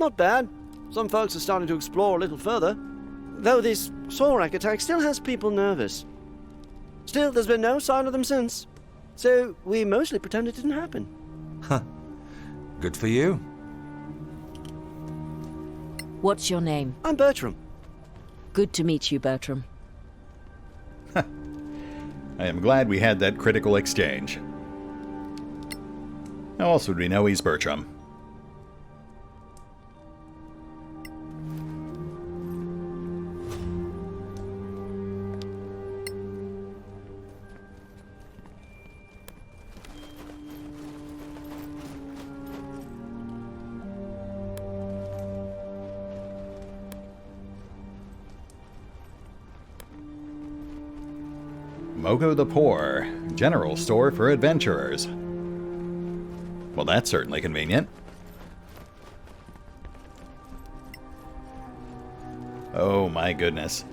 Not bad. Some folks are starting to explore a little further. Though this Sorak attack still has people nervous. Still, there's been no sign of them since. So we mostly pretend it didn't happen. Huh. Good for you. What's your name? I'm Bertram. Good to meet you, Bertram. I am glad we had that critical exchange. How else would we know he's Bertram? Mogo the Poor, general store for adventurers. Well, that's certainly convenient. Oh my goodness.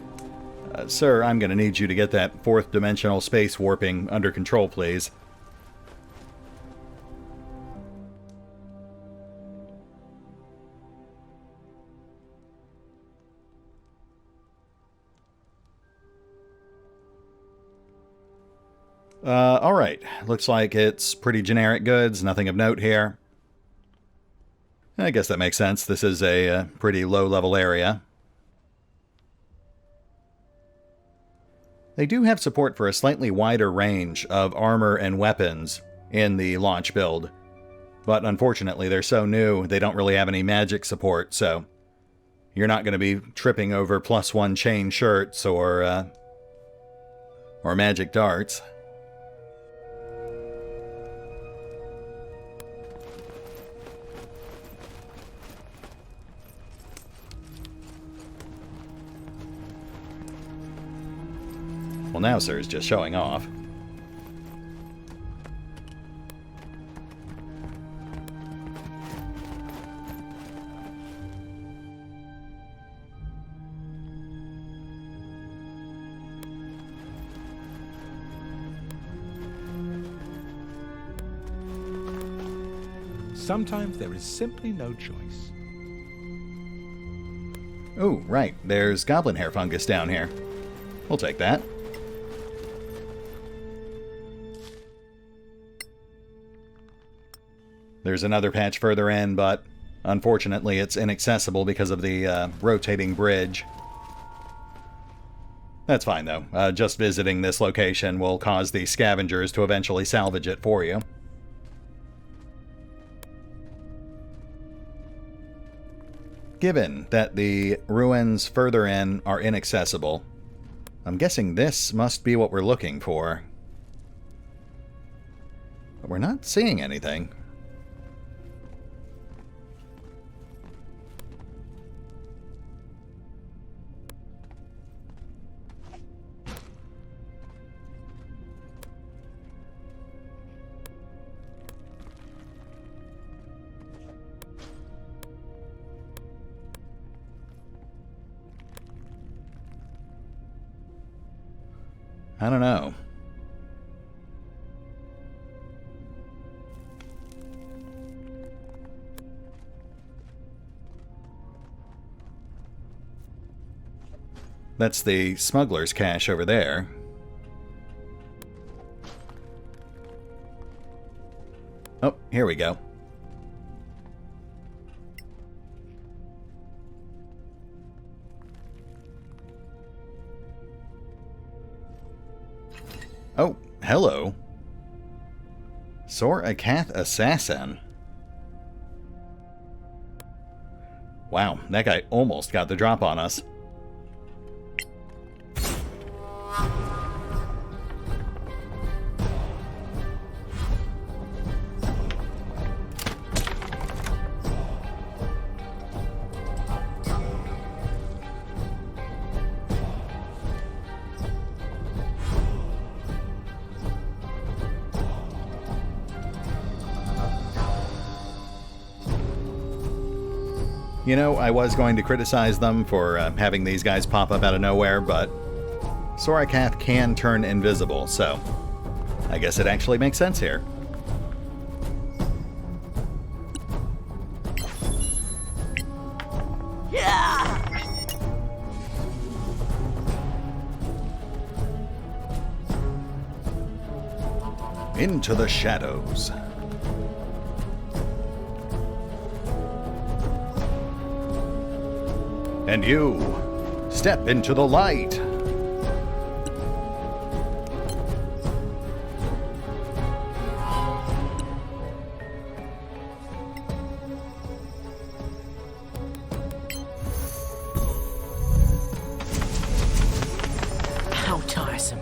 Sir, I'm going to need you to get that fourth dimensional space warping under control, please. Alright. Looks like it's pretty generic goods, nothing of note here. I guess that makes sense. This is a pretty low-level area. They do have support for a slightly wider range of armor and weapons in the launch build, but unfortunately they're so new they don't really have any magic support, so you're not going to be tripping over +1 chain shirts or magic darts. Well, now Sir's just showing off. Sometimes there is simply no choice. Oh, right. There's goblin hair fungus down here. We'll take that. There's another patch further in, but unfortunately it's inaccessible because of the rotating bridge. That's fine, though. Just visiting this location will cause the scavengers to eventually salvage it for you. Given that the ruins further in are inaccessible, I'm guessing this must be what we're looking for. But we're not seeing anything. I don't know. That's the smuggler's cache over there. Oh, here we go. Oh, hello. Caer Lem assassin. Wow, that guy almost got the drop on us. You know, I was going to criticize them for having these guys pop up out of nowhere, but Caer Lem can turn invisible, so I guess it actually makes sense here. Into the shadows. And you, step into the light. How tiresome.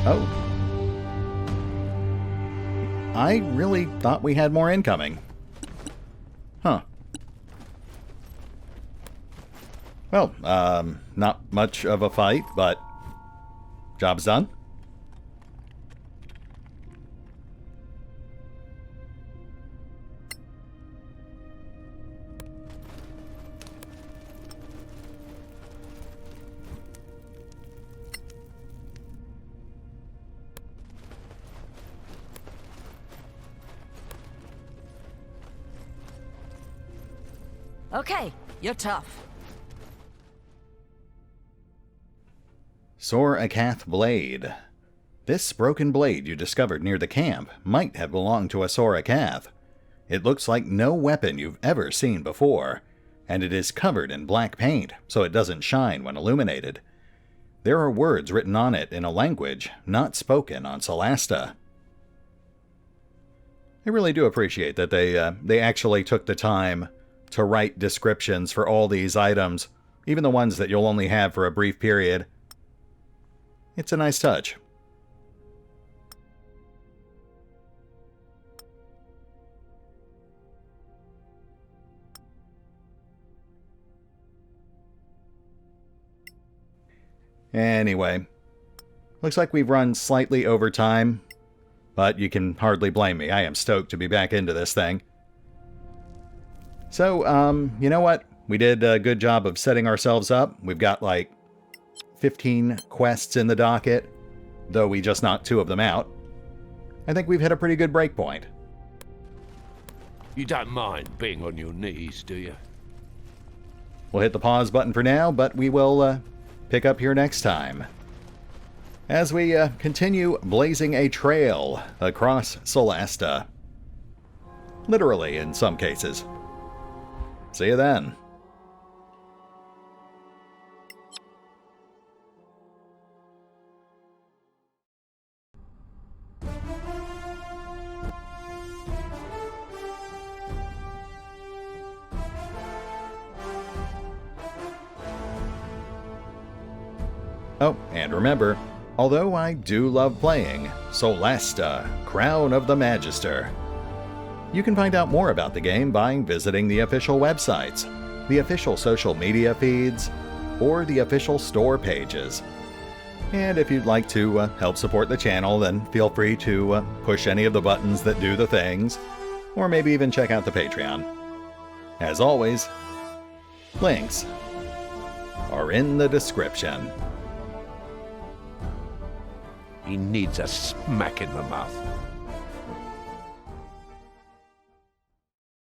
Oh. I really thought we had more incoming. Huh. Well, not much of a fight, but job's done. Okay, you're tough. Soar Akath Blade. This broken blade you discovered near the camp might have belonged to a Soar Akath. It looks like no weapon you've ever seen before, and it is covered in black paint so it doesn't shine when illuminated. There are words written on it in a language not spoken on Solasta. I really do appreciate that they actually took the time to write descriptions for all these items, even the ones that you'll only have for a brief period. It's a nice touch. Anyway, looks like we've run slightly over time, but you can hardly blame me. I am stoked to be back into this thing. So, you know what? We did a good job of setting ourselves up. We've got like 15 quests in the docket, though we just knocked 2 of them out. I think we've hit a pretty good break point. You don't mind being on your knees, do you? We'll hit the pause button for now, but we will pick up here next time as we continue blazing a trail across Solasta. Literally, in some cases. See you then. Oh, and remember, although I do love playing Solasta, Crown of the Magister, you can find out more about the game by visiting the official websites, the official social media feeds, or the official store pages. And if you'd like to help support the channel, then feel free to push any of the buttons that do the things, or maybe even check out the Patreon. As always, links are in the description. He needs a smack in the mouth.